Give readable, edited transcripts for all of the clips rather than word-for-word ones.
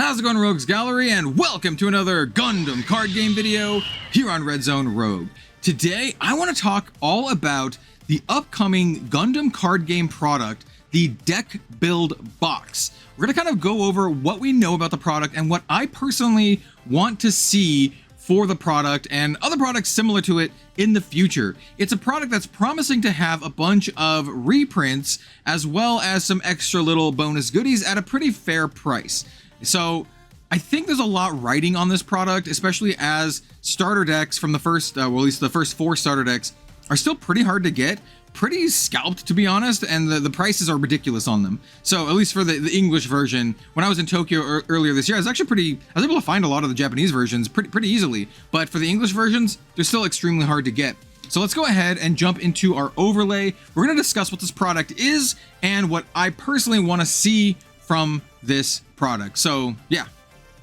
How's it going, Rogues Gallery, and welcome to another Gundam Card Game video here on Red Zone Rogue. Today, I want to talk all about the upcoming Gundam Card Game product, the Deck Build Box. We're going to kind of go over what we know about the product and what I personally want to see for the product and other products similar to it in the future. It's a product that's promising to have a bunch of reprints as well as some extra little bonus goodies at a pretty fair price. So I think there's a lot riding on this product, especially as starter decks from the first, well, at least the first 4 starter decks are still pretty hard to get, pretty scalped to be honest, and the prices are ridiculous on them. So at least for the English version, when I was in Tokyo earlier this year, I was able to find a lot of the Japanese versions pretty easily, but for the English versions, they're still extremely hard to get. So let's go ahead and jump into our overlay. We're going to discuss what this product is and what I personally want to see from this product. So yeah,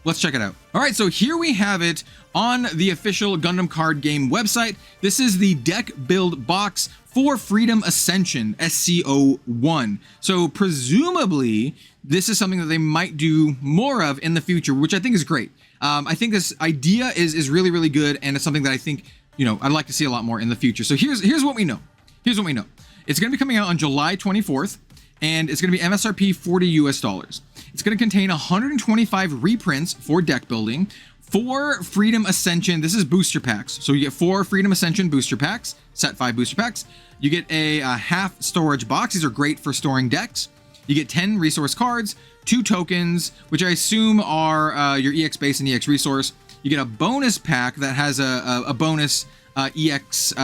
let's check it out. All right, so here we have it on the official Gundam Card Game website. This is the Deck Build Box for Freedom Ascension SCO1. So presumably this is something that they might do more of in the future, which I think is great. I think this idea is really good, and it's something that I think, you know, I'd like to see a lot more in the future. So here's what we know. Here's what we know. It's going to be coming out on July 24th. And it's going to be MSRP $40 US. It's going to contain 125 reprints for deck building, 4 Freedom Ascension. This is booster packs. So you get 4 Freedom Ascension booster packs, set 5 booster packs. You get a half storage box. These are great for storing decks. You get 10 resource cards, 2 tokens, which I assume are your EX base and EX resource. You get a bonus pack that has a bonus EX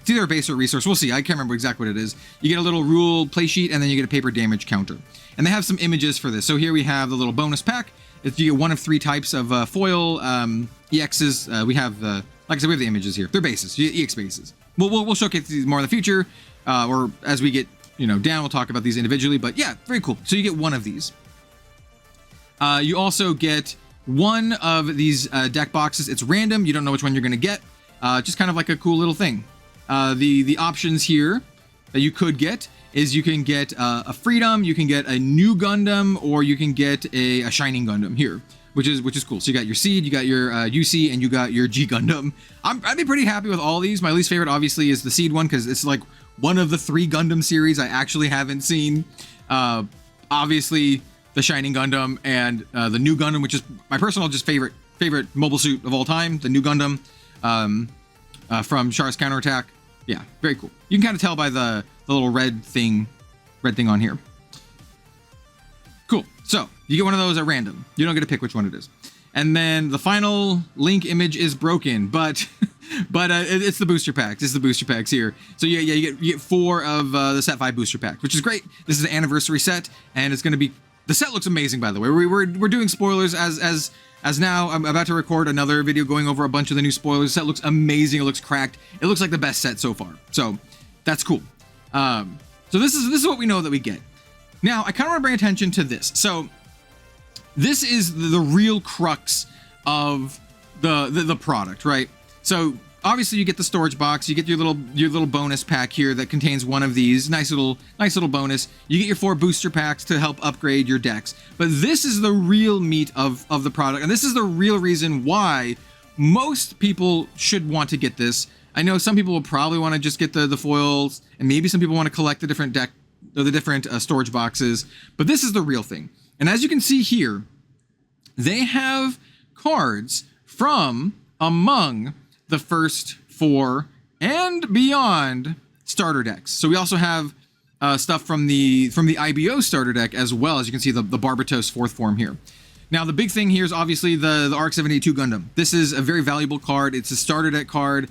it's either a base or a resource. We'll see. I can't remember exactly what it is. You get a little rule play sheet, and then you get a paper damage counter. And they have some images for this. So here we have the little bonus pack. If you get one of 3 types of foil EXs, we have like I said, we have the images here. They're bases, EX bases. We'll showcase these more in the future, or as we get down, we'll talk about these individually. But yeah, very cool. So you get one of these. You also get one of these deck boxes. It's random. You don't know which one you're going to get. Just kind of like a cool little thing. The options here that you could get is you can get a Freedom, you can get a new Gundam, or you can get a Shining Gundam here, which is cool. So you got your Seed, you got your UC, and you got your G Gundam. I'd be pretty happy with all these. My least favorite obviously is the Seed one because it's like one of the 3 Gundam series I actually haven't seen. Obviously the Shining Gundam and the new Gundam, which is my personal favorite mobile suit of all time, the new Gundam from Char's Counterattack. Yeah, very cool. You can kind of tell by the little red thing on here. Cool. So you get one of those at random. You don't get to pick which one it is. And then the final link image is broken, but it's the booster packs. It's the booster packs here. So yeah, you get 4 of the set 5 booster packs, which is great. This is an anniversary set, and it's going to be. The set looks amazing, by the way. We're doing spoilers as now I'm about to record another video going over a bunch of the new spoilers. The set looks amazing. It looks cracked. It looks like the best set so far. So that's cool. So this is what we know that we get. Now I kind of want to bring attention to this. So this is the real crux of the product, right? So obviously you get the storage box, you get your little bonus pack here that contains one of these, nice little bonus. You get your 4 booster packs to help upgrade your decks. But this is the real meat of the product, and this is the real reason why most people should want to get this. I know some people will probably want to just get the foils, and maybe some people want to collect the different storage boxes, but this is the real thing. And as you can see here, they have cards from among the first 4 and beyond starter decks. So we also have stuff from the IBO starter deck as well. As you can see, the Barbatos 4th form here. Now the big thing here is obviously the ARC-782 Gundam. This is a very valuable card. It's a starter deck card.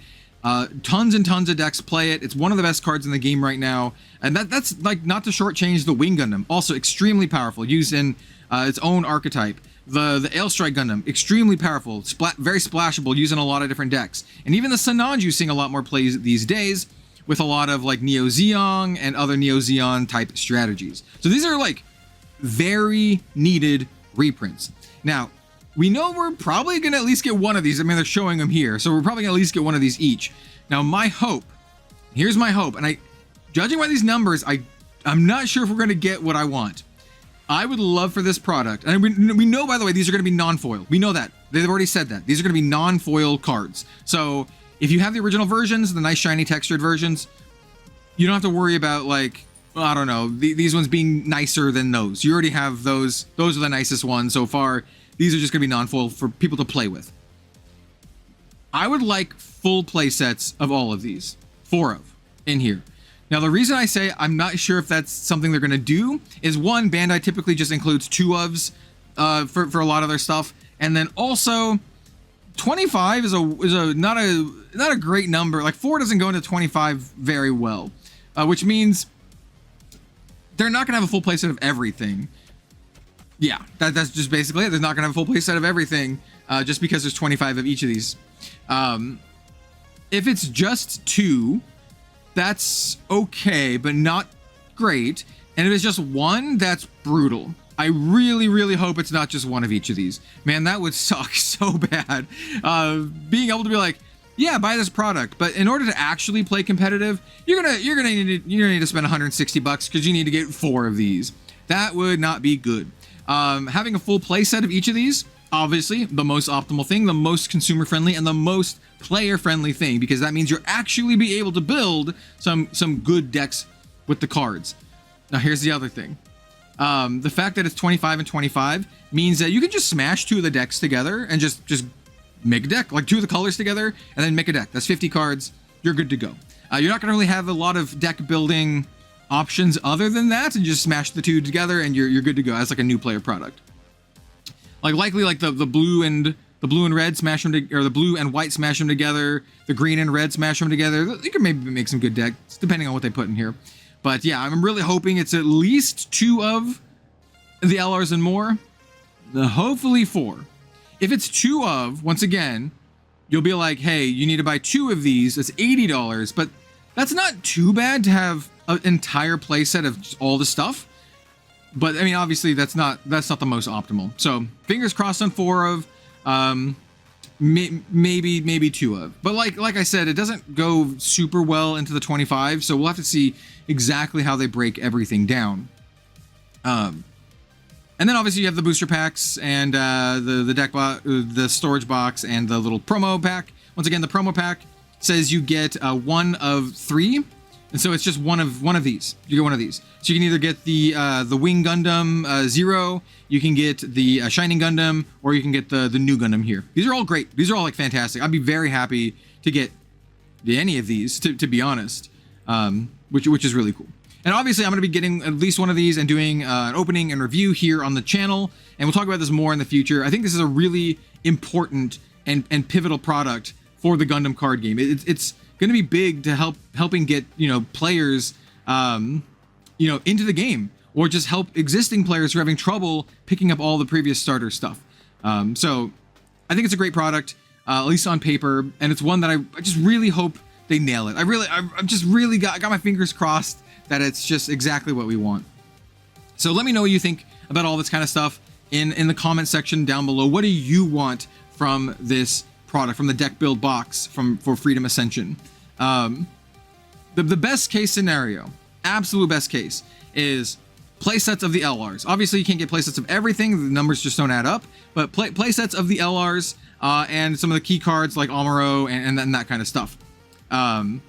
Tons and tons of decks play it. It's one of the best cards in the game right now. And that's like not to shortchange the Wing Gundam. Also extremely powerful, used in its own archetype. The Ailstrike Gundam, extremely powerful, very splashable, used in a lot of different decks. And even the Sananju seeing a lot more plays these days with a lot of like Neo Zeon and other Neo Zeon type strategies. So these are like very needed reprints. Now, we know we're probably going to at least get one of these. I mean, they're showing them here. So we're probably going to at least get one of these each. Now, my hope, here's my hope. And judging by these numbers, I'm not sure if we're going to get what I want. I would love for this product, and we know, by the way, these are going to be non-foil. We know that. They've already said that. These are going to be non-foil cards. So if you have the original versions, the nice shiny textured versions, you don't have to worry about, like, well, I don't know, these ones being nicer than those. You already have those. Those are the nicest ones so far. These are just going to be non-foil for people to play with. I would like full play sets of all of these. 4 of in here. Now, the reason I say I'm not sure if that's something they're going to do is, one, Bandai typically just includes 2 ofs for a lot of their stuff, and then also 25 is not a great number. Like 4 doesn't go into 25 very well, which means they're not going to have a full playset of everything. Yeah, that's just basically it. They're not going to have a full playset of everything just because there's 25 of each of these. If it's just 2, that's okay, but not great. And if it's just 1, that's brutal. I really, really hope it's not just 1 of each of these. Man, that would suck so bad. Being able to be like, yeah, buy this product, but in order to actually play competitive, you're gonna need to spend 160 bucks because you need to get 4 of these. That would not be good. Having a full play set of each of these, obviously the most optimal thing, the most consumer friendly, and the most player friendly thing, because that means you're actually be able to build some good decks with the cards. Now here's the other thing. The fact that it's 25 and 25 means that you can just smash 2 of the decks together and just make a deck, like 2 of the colors together, and then make a deck. That's 50 cards. You're good to go. You're not going to really have a lot of deck building options other than that, and just smash the 2 together and you're good to go as like a new player product. Like likely like the blue and red smash them or the blue and white smash them together, the green and red smash them together. You can maybe make some good decks depending on what they put in here. But yeah, I'm really hoping it's at least 2 of the LRs and more. Hopefully 4. If it's 2 of, once again, you'll be like, hey, you need to buy 2 of these. That's $80, but that's not too bad to have an entire playset of all the stuff. But I mean, obviously that's not the most optimal. So fingers crossed on 4 of, maybe 2 of. But like I said, it doesn't go super well into the 25, so we'll have to see exactly how they break everything down. And then obviously you have the booster packs and the deck the storage box and the little promo pack. Once again, the promo pack says you get 1 of 3. And so it's just one of these. You get one of these. So you can either get the Wing Gundam 0, you can get the Shining Gundam, or you can get the new Gundam here. These are all great. These are all like fantastic. I'd be very happy to get any of these, to be honest, which is really cool. And obviously I'm going to be getting at least one of these and doing an opening and review here on the channel. And we'll talk about this more in the future. I think this is a really important and pivotal product for the Gundam card game. It's going to be big to helping get players into the game, or just help existing players who are having trouble picking up all the previous starter stuff. So I think it's a great product, at least on paper, and it's one that I just really hope they nail it. I've just really got my fingers crossed that it's just exactly what we want. So let me know what you think about all this kind of stuff in the comment section down below. What do you want from this product, from the deck build box for Freedom Ascension? The best case scenario, absolute best case, is playsets of the LRs. Obviously you can't get playsets of everything, the numbers just don't add up, but playsets of the LRs and some of the key cards like Amuro and that kind of stuff. And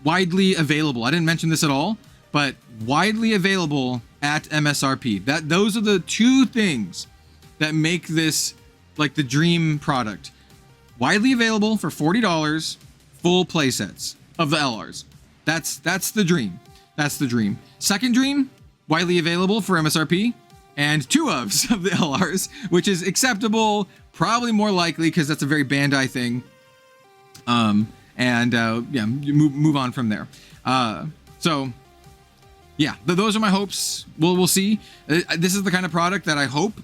widely available. I didn't mention this at all, but widely available at MSRP. Those are the 2 things that make this like the dream product. Widely available for $40, full playsets of the LRs. That's the dream. That's the dream. Second dream, widely available for MSRP, and 2 ofs of the LRs, which is acceptable, probably more likely because that's a very Bandai thing. Yeah, move on from there. So yeah, those are my hopes. We'll see. This is the kind of product that I hope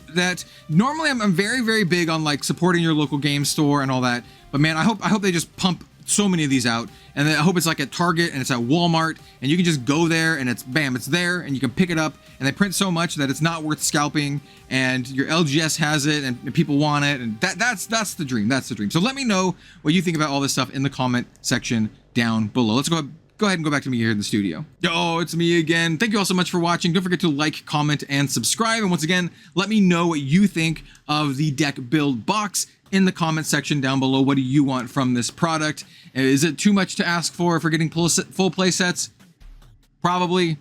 that normally I'm very, very big on like supporting your local game store and all that. But man, I hope they just pump so many of these out, and then I hope it's like at Target and it's at Walmart and you can just go there and it's bam, it's there and you can pick it up, and they print so much that it's not worth scalping, and your LGS has it and people want it, and that's the dream. That's the dream. So let me know what you think about all this stuff in the comment section down below. Let's go go ahead and go back to me here in the studio. Oh, it's me again. Thank you all so much for watching. Don't forget to like, comment, and subscribe. And once again, let me know what you think of the deck build box in the comment section down below. What do you want from this product? Is it too much to ask for getting full play sets? Probably.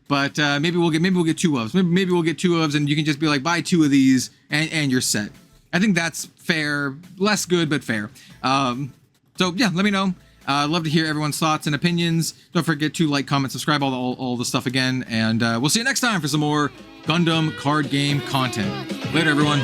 But maybe we'll get two ofs. Maybe we'll get two ofs, and you can just be like, buy two of these, and you're set. I think that's fair. Less good, but fair. So yeah, let me know. I'd love to hear everyone's thoughts and opinions. Don't forget to like, comment, subscribe, all the stuff again. And we'll see you next time for some more Gundam card game content. Later, everyone.